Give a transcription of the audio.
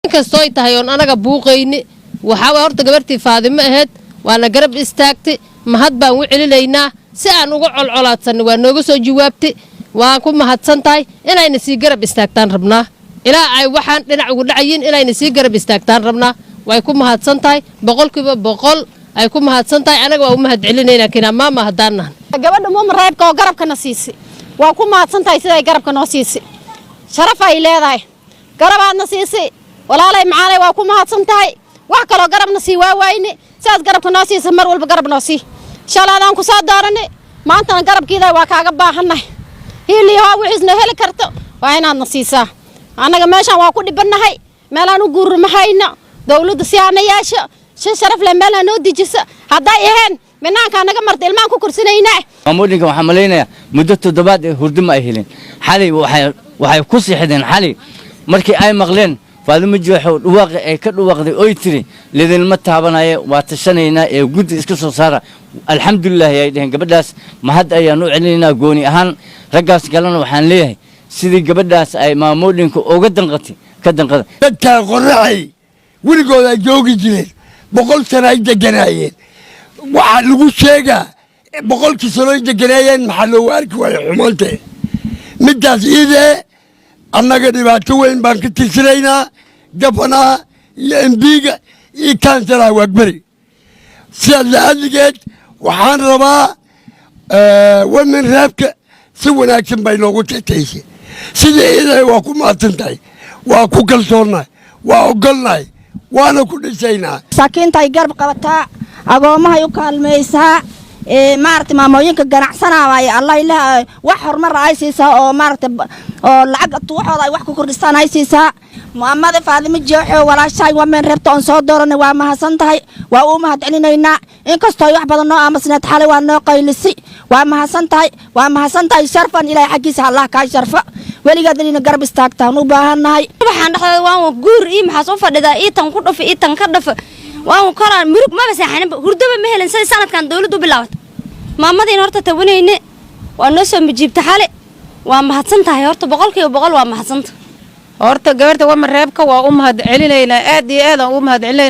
كستوي تهيون أنا جبوقيني وحاول أرد جبرتي فاضي أهد وأنا جرب استاكتي ما هاد بوعي لينا سأنا وقع العلات سن ونوجس جوابتي وأكون ما هاد سنتاي إلى نسي جرب استاكتان ربنا إلى أي واحد لنا عقول عين إلى نسي جرب استاكتان ربنا ويكون ما هاد سنتاي بقول كيف بقول أيكون ما هاد سنتاي أنا وأم هاد علينا لكن ما هدانا قبل مو مريب كو جرب كنسيسي وأكون ما هاد سنتاي سيدا جرب كنسيسي شرف إلى ذاي جرب نسيسي ولا لي معانا وأكون ما هاد سنتاي وحكلو جرب نسي وين ساس جرب كنسيسي مر والبجرب نسي إن شاء الله هذا أنكو صاد دارني ما أنت نجرب كذا وكعجبا حنا هي اللي هو وعزنا هلا كرتو وين النصيصة أنا جماشة وأكون بنهاي ملا نجور محينا دولة السيانة ياشا شرف لما لا نودي جس هذا يهان منها كان جمرت الماء كوكرسنا هنا أمورك وحملينا مدة تدبات هردم أهلين حالي وحي كوسي حدين حالي مركي أي مغلين فهذا مجوح الواقع كل واقع أيتري لذي المتعبنا واتشنينا وجود إسكسو صار الحمد لله يا إيدين قبل داس ما حد أي نوع علينا جوني أهان رجاس قالنا وحن ليه سيدي قبل داس أي مامورينك أوجدن قتي كدن قتي dadka qorraxay wiligood joogi jireen boqol sano ay deganayeen waxa lagu sheegaa boqolkii sano ay deganayeen maxaa loo arki waayay xumaantay midaas idee annaga dhibaato weyn baan ka tirsanaynaa gabanaha iyo embiga iyo kansalaha waagberi sidaas la-adligeed waxaan rabaa wamin raabka si wanaagsan bay noogu tataysay sidii iday waa ku mahadsan tahay waa ku kalsoonnahay waa ogolnahay waana ku dhisaynaa masaakiinta ay garab qabataa agoomahay u kaalmaysaa maaragtay maamooyinka ganacsanaya allah ilaahay wax horumar ay siisaa oo maaragtay oo lacag tuuxooda ay wax ku kordhistaan ay siisaa muhammad faadimo jooxo walaashay wamen reebta on soo dooranay waa mahadsan tahay waa u mahad celinaynaa inkastoo wax badan noo aamusneed xalay waa noo qaylisi waa mahadsan tahay sharfan ilaahay xaqiisa allah ka sharfa weligeed inay garab istaagtaan u baahanahay waxaan dhaxday waan guur ii maxaa soo fadhidaa ii tan ku dhuf ii tan ka dhaf waan koraan murug ma basaxanin hurdaba ma helan say sanadkan dawladdu bilaawad maamadeen horta tawanayne waa noo soo mijiibta xale waa mahadsan tahay horta 100% waa mahadsan horta gabarta waa mareebka waa u mahad celinaynaa aad iyo aad aan u mahad celinaynaa